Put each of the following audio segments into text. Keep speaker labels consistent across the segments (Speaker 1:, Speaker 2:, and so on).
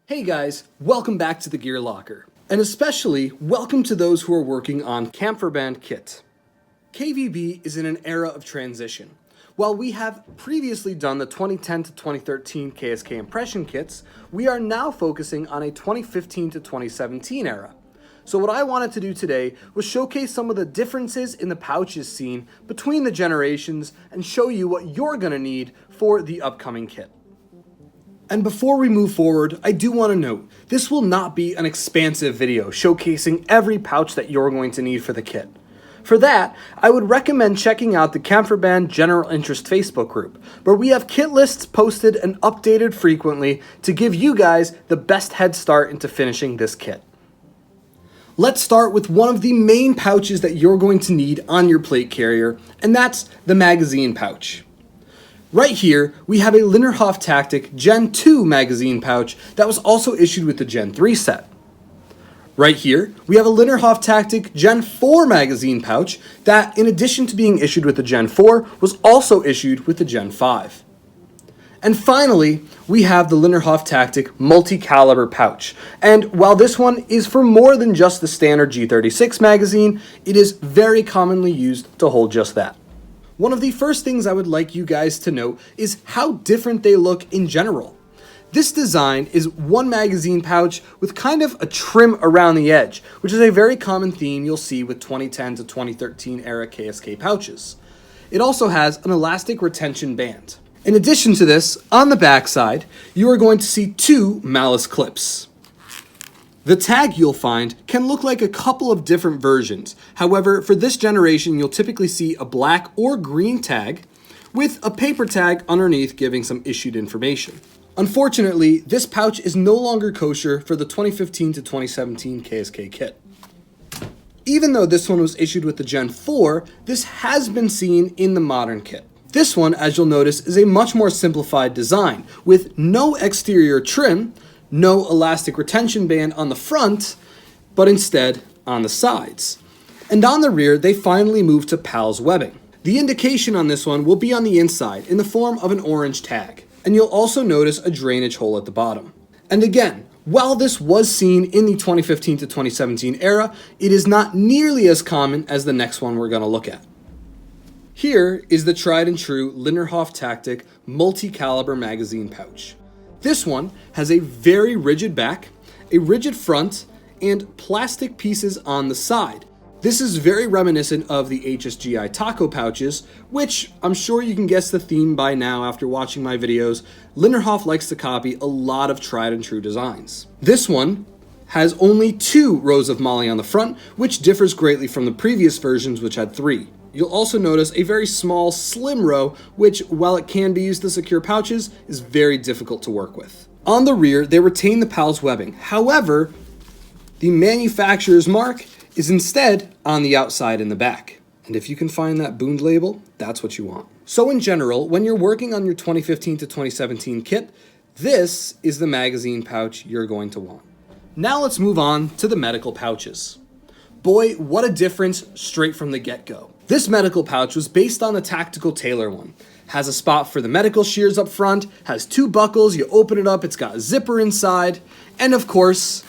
Speaker 1: Hey guys, welcome back to the Gear.Locker, and especially welcome to those who are working on Kampfverband kit. KvB is in an era of transition. While we have previously done the 2010 to 2013 KSK impression kits, we are now focusing on a 2015 to 2017 era. So what I wanted to do today was showcase some of the differences in the pouches seen between the generations and show you what you're going to need for the upcoming kit. And before we move forward, I do want to note, this will not be an expansive video showcasing every pouch that you're going to need for the kit. For that, I would recommend checking out the Kampfverband General Interest Facebook group, where we have kit lists posted and updated frequently to give you guys the best head start into finishing this kit. Let's start with one of the main pouches that you're going to need on your plate carrier, and that's the magazine pouch. Right here, we have a Lindnerhof Taktik Gen 2 magazine pouch that was also issued with the Gen 3 set. Right here, we have a Lindnerhof Taktik Gen 4 magazine pouch that, in addition to being issued with the Gen 4, was also issued with the Gen 5. And finally, we have the Lindnerhof Taktik multi-caliber pouch. And while this one is for more than just the standard G36 magazine, it is very commonly used to hold just that. One of the first things I would like you guys to note is how different they look in general. This design is one magazine pouch with kind of a trim around the edge, which is a very common theme you'll see with 2010 to 2013 era KSK pouches. It also has an elastic retention band. In addition to this, on the back side, you are going to see two malice clips. The tag you'll find can look like a couple of different versions. However, for this generation, you'll typically see a black or green tag with a paper tag underneath giving some issued information. Unfortunately, this pouch is no longer kosher for the 2015 to 2017 KSK kit. Even though this one was issued with the Gen 4, this has been seen in the modern kit. This one, as you'll notice, is a much more simplified design with no exterior trim, no elastic retention band on the front, but instead on the sides. And on the rear, they finally moved to PALS webbing. The indication on this one will be on the inside in the form of an orange tag. And you'll also notice a drainage hole at the bottom. And again, while this was seen in the 2015 to 2017 era, it is not nearly as common as the next one we're going to look at. Here is the tried and true Lindnerhof Taktik multi-caliber magazine pouch. This one has a very rigid back, a rigid front, and plastic pieces on the side. This is very reminiscent of the HSGI taco pouches, which I'm sure you can guess the theme by now after watching my videos. Lindnerhof likes to copy a lot of tried and true designs. This one has only 2 rows of MOLLE on the front, which differs greatly from the previous versions, which had 3. You'll also notice a very small, slim row, which, while it can be used to secure pouches, is very difficult to work with. On the rear, they retain the PALS webbing. However, the manufacturer's mark is instead on the outside in the back. And if you can find that Bund label, that's what you want. So in general, when you're working on your 2015 to 2017 kit, this is the magazine pouch you're going to want. Now let's move on to the medical pouches. Boy, what a difference straight from the get-go. This medical pouch was based on the Tactical Tailor one. Has a spot for the medical shears up front, has 2 buckles, you open it up, it's got a zipper inside, and of course,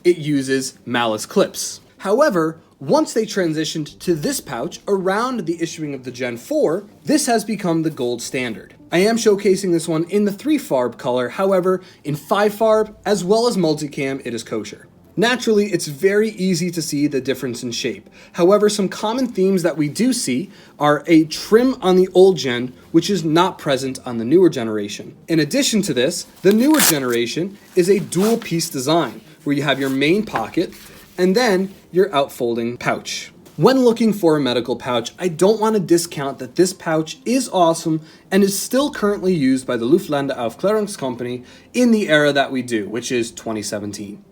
Speaker 1: it uses malice clips. However, once they transitioned to this pouch around the issuing of the Gen 4, this has become the gold standard. I am showcasing this one in the 3-farb color, however, in 5-farb as well as multicam, it is kosher. Naturally, it's very easy to see the difference in shape. However, some common themes that we do see are a trim on the old gen, which is not present on the newer generation. In addition to this, the newer generation is a dual piece design, where you have your main pocket and then your outfolding pouch. When looking for a medical pouch, I don't want to discount that this pouch is awesome and is still currently used by the Luftlandeaufklärungscompanie in the era that we do, which is 2017.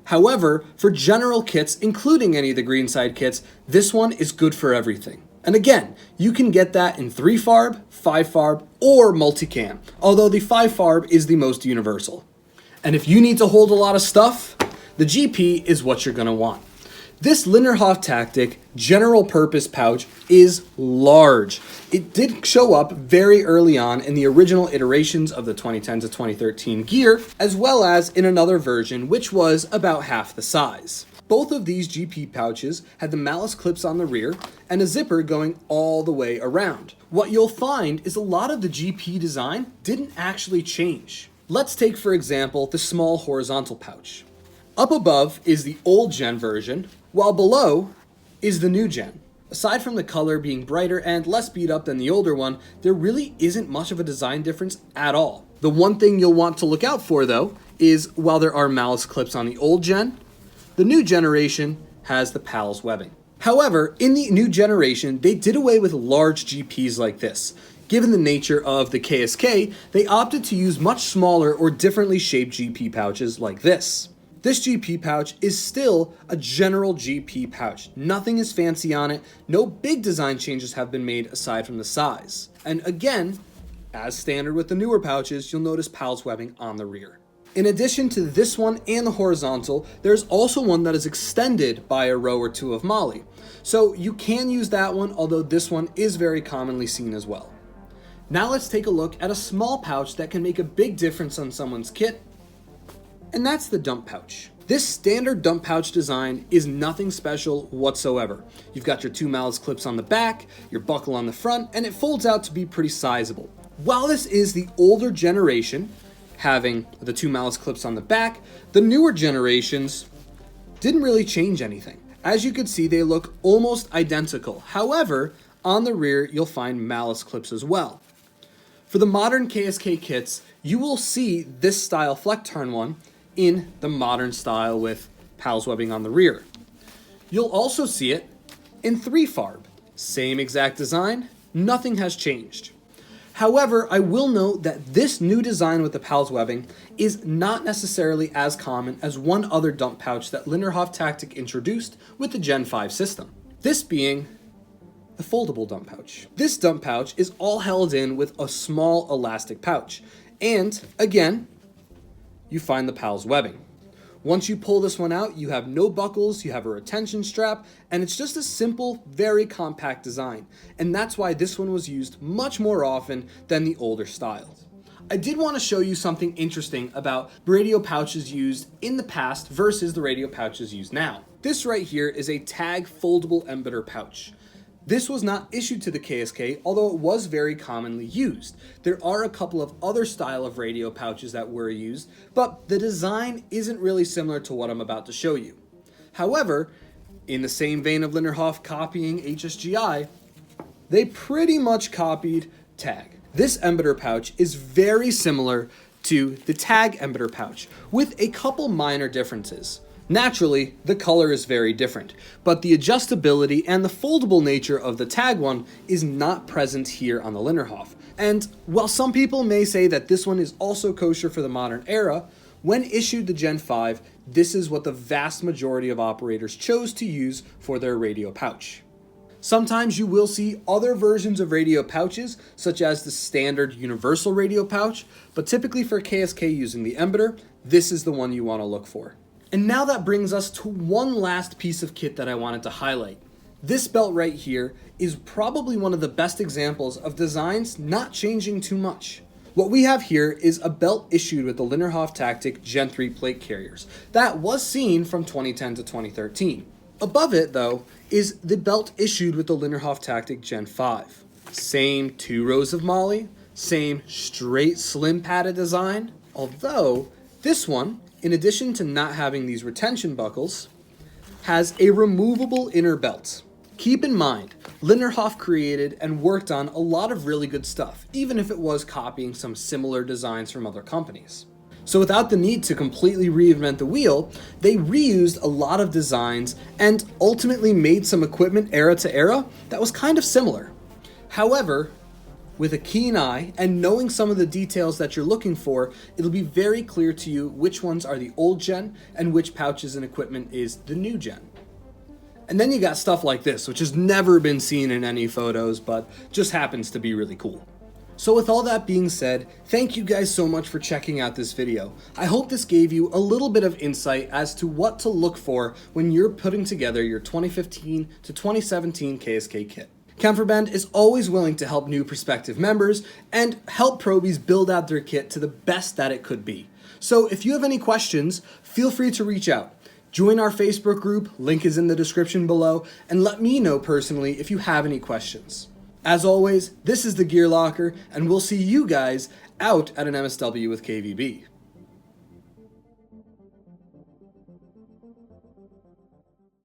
Speaker 1: However, for general kits, including any of the greenside kits, this one is good for everything. And again, you can get that in 3-farb, 5-farb, or multicam, although the 5-farb is the most universal. And if you need to hold a lot of stuff, the GP is what you're going to want. This Lindnerhof Taktik general purpose pouch is large. It did show up very early on in the original iterations of the 2010 to 2013 Gear, as well as in another version which was about half the size. Both of these GP pouches had the malice clips on the rear and a zipper going all the way around. What you'll find is a lot of the GP design didn't actually change. Let's take, for example, the small horizontal pouch. Up above is the old gen version, while below is the new gen. Aside from the color being brighter and less beat up than the older one, there really isn't much of a design difference at all. The one thing you'll want to look out for though is while there are malice clips on the old gen, the new generation has the PALS webbing. However, in the new generation, they did away with large GPs like this. Given the nature of the KSK, they opted to use much smaller or differently shaped GP pouches like this. This GP pouch is still a general GP pouch. Nothing is fancy on it. No big design changes have been made aside from the size. And again, as standard with the newer pouches, you'll notice PALS webbing on the rear. In addition to this one and the horizontal, there's also one that is extended by a row or two of MOLLE. So you can use that one, although this one is very commonly seen as well. Now let's take a look at a small pouch that can make a big difference on someone's kit, and that's the dump pouch. This standard dump pouch design is nothing special whatsoever. You've got your two malice clips on the back, your buckle on the front, and it folds out to be pretty sizable. While this is the older generation, having the two malice clips on the back, the newer generations didn't really change anything. As you can see, they look almost identical. However, on the rear, you'll find malice clips as well. For the modern KSK kits, you will see this style Flecktarn one in the modern style with PALS webbing on the rear. You'll also see it in 3FARB. Same exact design, nothing has changed. However, I will note that this new design with the PALS webbing is not necessarily as common as one other dump pouch that Lindnerhof Taktik introduced with the Gen 5 system. This being the foldable dump pouch. This dump pouch is all held in with a small elastic pouch. And again, you find the PALS webbing. Once you pull this one out, you have no buckles, you have a retention strap, and it's just a simple, very compact design. And that's why this one was used much more often than the older styles. I did want to show you something interesting about radio pouches used in the past versus the radio pouches used now. This right here is a tag foldable embedder pouch. This was not issued to the KSK, although it was very commonly used. There are a couple of other style of radio pouches that were used, but the design isn't really similar to what I'm about to show you. However, in the same vein of Lindnerhof copying HSGI, they pretty much copied tag. This embedder pouch is very similar to the tag embedder pouch, with a couple minor differences. Naturally, the color is very different, but the adjustability and the foldable nature of the tag one is not present here on the Lindnerhof. And while some people may say that this one is also kosher for the modern era, when issued the Gen 5, this is what the vast majority of operators chose to use for their radio pouch. Sometimes you will see other versions of radio pouches, such as the standard universal radio pouch, but typically for KSK using the embedder, this is the one you want to look for. And now that brings us to one last piece of kit that I wanted to highlight. This belt right here is probably one of the best examples of designs not changing too much. What we have here is a belt issued with the Lindnerhof Taktik Gen 3 plate carriers that was seen from 2010 to 2013. Above it, though, is the belt issued with the Lindnerhof Taktik Gen 5. Same 2 rows of MOLLE, same straight slim padded design, although this one, in addition to not having these retention buckles, has a removable inner belt. Keep in mind, Lindnerhof created and worked on a lot of really good stuff, even if it was copying some similar designs from other companies. So without the need to completely reinvent the wheel, they reused a lot of designs and ultimately made some equipment era to era that was kind of similar. However, with a keen eye and knowing some of the details that you're looking for, it'll be very clear to you which ones are the old gen and which pouches and equipment is the new gen. And then you got stuff like this, which has never been seen in any photos, but just happens to be really cool. So with all that being said, thank you guys so much for checking out this video. I hope this gave you a little bit of insight as to what to look for when you're putting together your 2015 to 2017 KSK kit. Kampfverband is always willing to help new prospective members and help probies build out their kit to the best that it could be. So if you have any questions, feel free to reach out. Join our Facebook group, link is in the description below, and let me know personally if you have any questions. As always, this is the Gear Locker, and we'll see you guys out at an MSW with KvB.